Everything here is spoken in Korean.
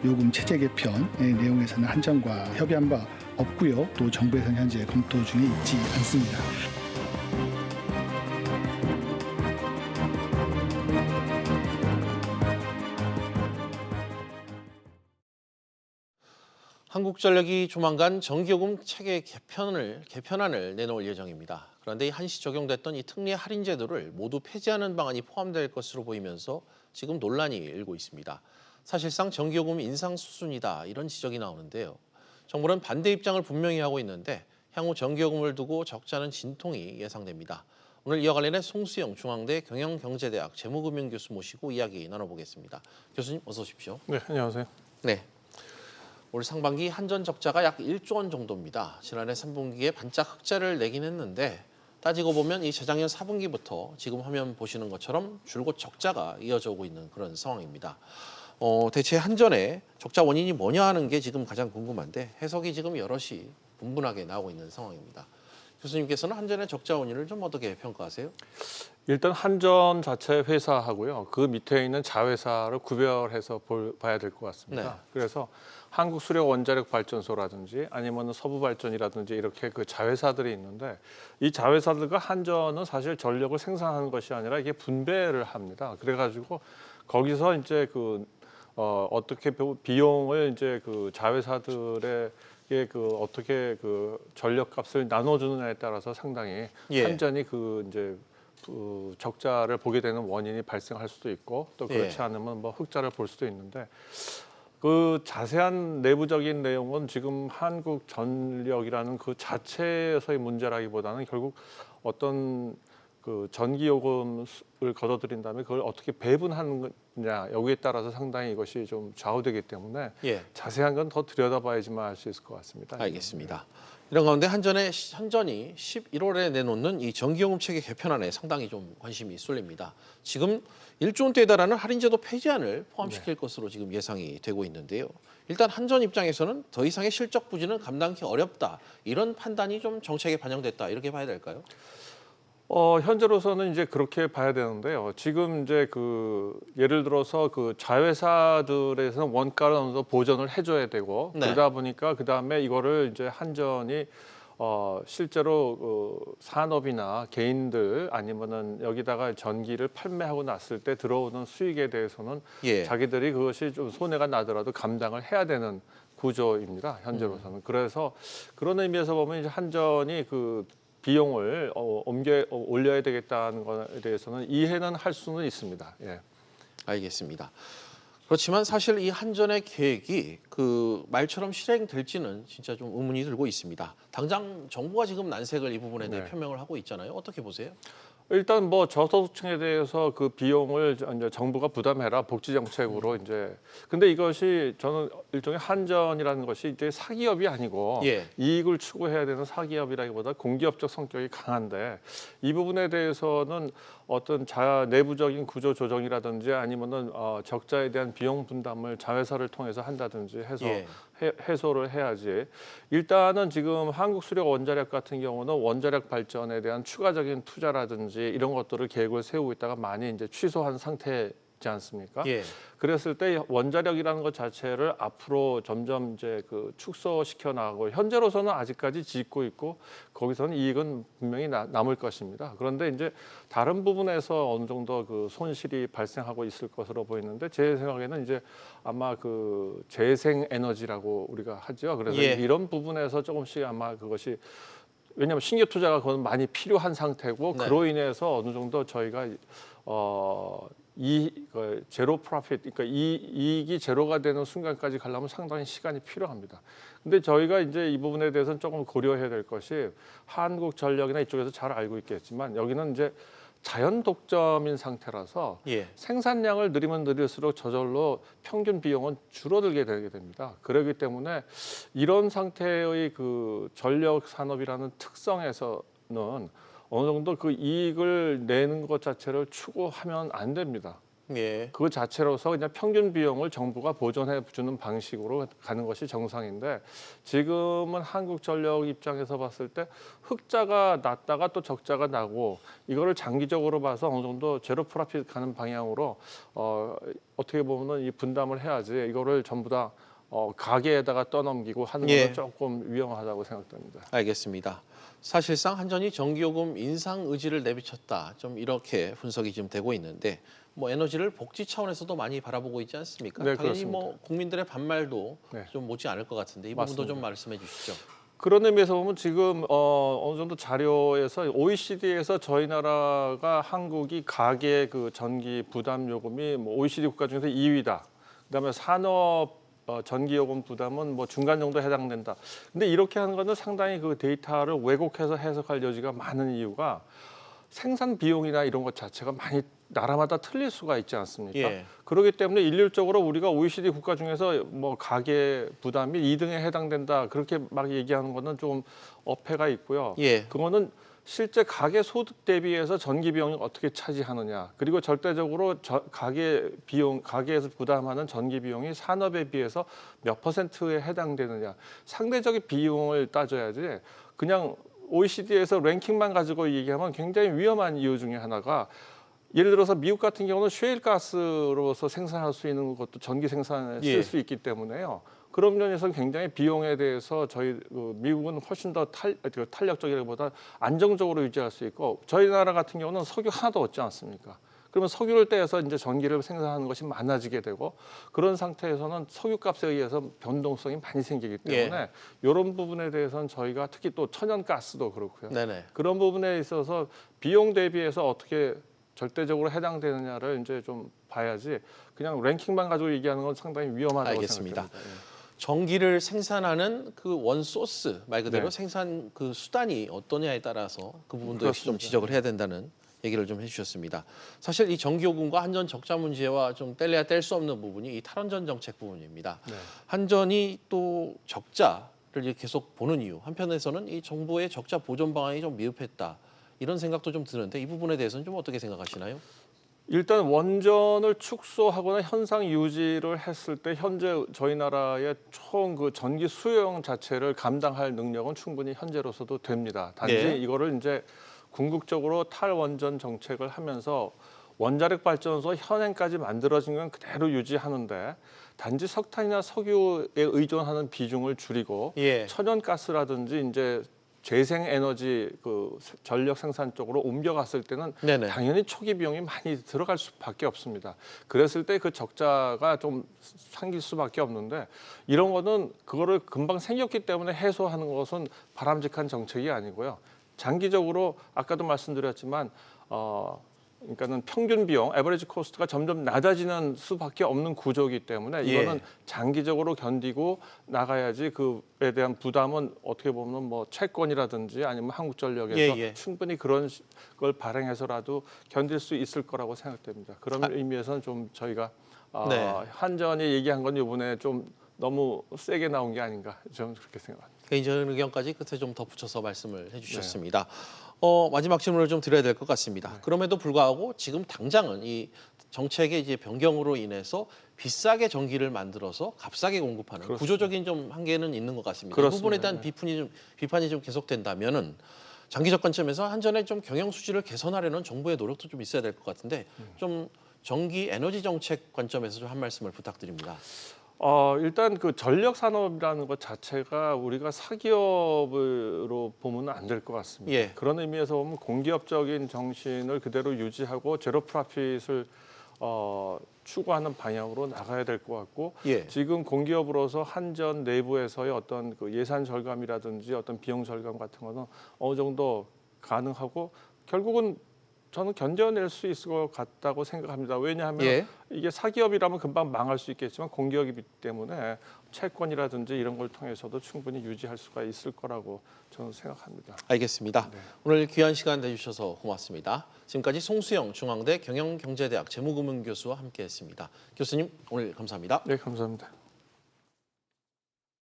요금 체제 개편의 내용에서는 한전과 협의한 바 없고요. 또 정부에서는 현재 검토 중에 있지 않습니다. 한국전력이 조만간 전기요금 체계 개편안을 내놓을 예정입니다. 그런데 한시 적용됐던 이 특례 할인 제도를 모두 폐지하는 방안이 포함될 것으로 보이면서 지금 논란이 일고 있습니다. 사실상 전기요금 인상 수순이다 이런 지적이 나오는데요. 정부는 반대 입장을 분명히 하고 있는데 향후 전기요금을 두고 적잖은 진통이 예상됩니다. 오늘 이와 관련해 송수영 중앙대 경영경제대학 재무금융교수 모시고 이야기 나눠보겠습니다. 교수님 어서 오십시오. 네, 안녕하세요. 네. 올 상반기 한전 적자가 약 1조 원 정도입니다. 지난해 3분기에 반짝 흑자를 내긴 했는데 따지고 보면 이 재작년 4분기부터 지금 화면 보시는 것처럼 줄곧 적자가 이어져 오고 있는 그런 상황입니다. 대체 한전의 적자 원인이 뭐냐 하는 게 지금 가장 궁금한데 해석이 지금 여럿이 분분하게 나오고 있는 상황입니다. 교수님께서는 한전의 적자 원인을 좀 어떻게 평가하세요? 일단 한전 자체 회사하고요. 그 밑에 있는 자회사를 구별해서 봐야 될 것 같습니다. 네. 그래서 한국수력원자력발전소라든지 아니면 서부발전이라든지 이렇게 그 자회사들이 있는데 이 자회사들과 한전은 사실 전력을 생산하는 것이 아니라 이게 분배를 합니다. 그래가지고 거기서 이제 어떻게 비용을 이제 그 자회사들의 어떻게 그 전력값을 나눠주느냐에 따라서 상당히 한전이 이제 적자를 보게 되는 원인이 발생할 수도 있고 또 그렇지 않으면 뭐 흑자를 볼 수도 있는데 그 자세한 내부적인 내용은 지금 한국전력이라는 그 자체에서의 문제라기보다는 결국 어떤 그 전기요금을 걷어들인 다음에 그걸 어떻게 배분하느냐 여기에 따라서 상당히 이것이 좀 좌우되기 때문에 자세한 건 더 들여다봐야지만 알 수 있을 것 같습니다. 알겠습니다. 이런 가운데 한전이 11월에 내놓는 이 전기요금 체계 개편안에 상당히 좀 관심이 쏠립니다. 지금 1조 원대에 달하는 할인제도 폐지안을 포함시킬 것으로 지금 예상이 되고 있는데요. 일단 한전 입장에서는 더 이상의 실적 부진은 감당하기 어렵다. 이런 판단이 좀 정책에 반영됐다. 이렇게 봐야 될까요? 현재로서는 이제 그렇게 봐야 되는데요. 지금 이제 예를 들어서 그 자회사들에서는 원가를 어느 정도 보전을 해줘야 되고 그러다 보니까 그 다음에 이거를 이제 한전이 실제로 산업이나 개인들 아니면은 여기다가 전기를 판매하고 났을 때 들어오는 수익에 대해서는 자기들이 그것이 좀 손해가 나더라도 감당을 해야 되는 구조입니다. 현재로서는. 그래서 그런 의미에서 보면 이제 한전이 비용을 올려야 되겠다는 것에 대해서는 이해는 할 수는 있습니다. 알겠습니다. 그렇지만 사실 이 한전의 계획이 말처럼 실행될지는 진짜 좀 의문이 들고 있습니다. 당장 정부가 지금 난색을 이 부분에 대해 표명을 하고 있잖아요. 어떻게 보세요? 일단 뭐 저소득층에 대해서 그 비용을 이제 정부가 부담해라 복지 정책으로 이제 근데 이것이 저는 일종의 한전이라는 것이 이제 사기업이 아니고 이익을 추구해야 되는 사기업이라기보다 공기업적 성격이 강한데 이 부분에 대해서는 어떤 내부적인 구조 조정이라든지 아니면은 적자에 대한 비용 분담을 자회사를 통해서 한다든지 해서 해소를 해야지. 일단은 지금 한국수력원자력 같은 경우는 원자력 발전에 대한 추가적인 투자라든지 이런 것들을 계획을 세우고 있다가 많이 이제 취소한 상태지 않습니까? 그랬을 때 원자력이라는 것 자체를 앞으로 점점 이제 축소시켜 나가고 현재로서는 아직까지 짓고 있고 거기서는 이익은 분명히 남을 것입니다. 그런데 이제 다른 부분에서 어느 정도 손실이 발생하고 있을 것으로 보이는데 제 생각에는 이제 아마 재생 에너지라고 우리가 하죠. 그래서 이런 부분에서 조금씩 아마 그것이 왜냐하면 신규 투자가 그건 많이 필요한 상태고 그로 인해서 어느 정도 저희가 제로 프로핏, 그러니까 이익이 제로가 되는 순간까지 가려면 상당히 시간이 필요합니다. 근데 저희가 이제 이 부분에 대해서는 조금 고려해야 될 것이 한국전력이나 이쪽에서 잘 알고 있겠지만 여기는 이제 자연 독점인 상태라서 생산량을 늘리면 늘릴수록 저절로 평균 비용은 줄어들게 되게 됩니다. 그렇기 때문에 이런 상태의 전력 산업이라는 특성에서는 어느 정도 이익을 내는 것 자체를 추구하면 안 됩니다. 예. 그 자체로서 그냥 평균 비용을 정부가 보존해 주는 방식으로 가는 것이 정상인데 지금은 한국전력 입장에서 봤을 때 흑자가 났다가 또 적자가 나고 이거를 장기적으로 봐서 어느 정도 제로 프로핏 가는 방향으로 어떻게 보면은 이 분담을 해야지 이거를 전부 다 가계에다가 떠넘기고 하는 예. 건 조금 위험하다고 생각됩니다. 알겠습니다. 사실상 한전이 전기요금 인상 의지를 내비쳤다. 좀 이렇게 분석이 지금 되고 있는데 뭐 에너지를 복지 차원에서도 많이 바라보고 있지 않습니까? 네, 당연히 그렇습니다. 뭐 국민들의 반말도 네. 좀 못지 않을 것 같은데 이 부분도 맞습니다. 좀 말씀해 주시죠. 그런 의미에서 보면 지금 어느 정도 자료에서 OECD에서 저희 나라가 한국이 가계 그 전기 부담 요금이 뭐 OECD 국가 중에서 2위다. 그다음에 산업 전기요금 부담은 뭐 중간 정도에 해당된다. 근데 이렇게 하는 거는 상당히 그 데이터를 왜곡해서 해석할 여지가 많은 이유가 생산 비용이나 이런 것 자체가 많이 나라마다 틀릴 수가 있지 않습니까? 예. 그렇기 때문에 일률적으로 우리가 OECD 국가 중에서 뭐 가계 부담이 2등에 해당된다 그렇게 막 얘기하는 거는 좀 어폐가 있고요. 예. 그거는 실제 가계 소득 대비해서 전기 비용이 어떻게 차지하느냐 그리고 절대적으로 가계 비용 가계에서 부담하는 전기 비용이 산업에 비해서 몇 %에 해당되느냐 상대적인 비용을 따져야지 그냥 OECD에서 랭킹만 가지고 얘기하면 굉장히 위험한 이유 중에 하나가 예를 들어서 미국 같은 경우는 쉐일 가스로서 생산할 수 있는 것도 전기 생산에 쓸 수 있기 때문에요. 그런 면에서 굉장히 비용에 대해서 저희 미국은 훨씬 더 탄력적이라기보다 안정적으로 유지할 수 있고 저희 나라 같은 경우는 석유 하나도 없지 않습니까? 그러면 석유를 떼서 이제 전기를 생산하는 것이 많아지게 되고 그런 상태에서는 석유값에 의해서 변동성이 많이 생기기 때문에 이런 부분에 대해서는 저희가 특히 또 천연가스도 그렇고요. 네네. 그런 부분에 있어서 비용 대비해서 어떻게 절대적으로 해당되느냐를 이제 좀 봐야지 그냥 랭킹만 가지고 얘기하는 건 상당히 위험하다고 알겠습니다. 생각합니다. 전기를 생산하는 그 원 소스 말 그대로 네. 생산 그 수단이 어떠냐에 따라서 그 부분도 역시 좀 그렇습니다. 지적을 해야 된다는 얘기를 좀 해주셨습니다. 사실 이 전기요금과 한전 적자 문제와 좀 뗄래야 뗄 수 없는 부분이 이 탈원전 정책 부분입니다. 네. 한전이 또 적자를 계속 보는 이유 한편에서는 이 정부의 적자 보존 방안이 좀 미흡했다 이런 생각도 좀 드는데 이 부분에 대해서는 좀 어떻게 생각하시나요? 일단 원전을 축소하거나 현상 유지를 했을 때 현재 저희 나라의 총 그 전기 수요용 자체를 감당할 능력은 충분히 현재로서도 됩니다. 단지 네. 이거를 이제 궁극적으로 탈원전 정책을 하면서 원자력 발전소 현행까지 만들어진 건 그대로 유지하는데 단지 석탄이나 석유에 의존하는 비중을 줄이고 예. 천연가스라든지 이제 재생에너지 그 전력 생산 쪽으로 옮겨갔을 때는 네네. 당연히 초기 비용이 많이 들어갈 수밖에 없습니다. 그랬을 때 그 적자가 좀 생길 수밖에 없는데 이런 거는 그거를 금방 생겼기 때문에 해소하는 것은 바람직한 정책이 아니고요. 장기적으로 아까도 말씀드렸지만 그러니까는 평균 비용, 에버리지 코스트가 점점 낮아지는 수밖에 없는 구조이기 때문에 이거는 장기적으로 견디고 나가야지 그에 대한 부담은 어떻게 보면 뭐 채권이라든지 아니면 한국전력에서 충분히 그런 걸 발행해서라도 견딜 수 있을 거라고 생각됩니다. 그런 의미에서는 좀 저희가 한전이 얘기한 건 이번에 좀 너무 세게 나온 게 아닌가 저는 그렇게 생각합니다. 개인적인 의견까지 끝에 좀 덧붙여서 말씀을 해주셨습니다. 마지막 질문을 좀 드려야 될 것 같습니다. 그럼에도 불구하고 지금 당장은 이 정책의 이제 변경으로 인해서 비싸게 전기를 만들어서 값싸게 공급하는 그렇습니다. 구조적인 좀 한계는 있는 것 같습니다. 이 그렇습니다. 부분에 대한 비판이 좀 계속된다면은 장기적 관점에서 한전의 좀 경영 수지를 개선하려는 정부의 노력도 좀 있어야 될 것 같은데 좀 전기 에너지 정책 관점에서 좀 한 말씀을 부탁드립니다. 일단 그 전력 산업이라는 것 자체가 우리가 사기업으로 보면 안 될 것 같습니다. 그런 의미에서 보면 공기업적인 정신을 그대로 유지하고 제로 프로핏을 추구하는 방향으로 나가야 될 것 같고 지금 공기업으로서 한전 내부에서의 어떤 그 예산 절감이라든지 어떤 비용 절감 같은 거는 어느 정도 가능하고 결국은 저는 견뎌낼 수 있을 것 같다고 생각합니다. 왜냐하면 이게 사기업이라면 금방 망할 수 있겠지만 공기업이기 때문에 채권이라든지 이런 걸 통해서도 충분히 유지할 수가 있을 거라고 저는 생각합니다. 알겠습니다. 오늘 귀한 시간 내주셔서 고맙습니다. 지금까지 송수영 중앙대 경영경제대학 재무금융교수와 함께했습니다. 교수님 오늘 감사합니다. 네, 감사합니다.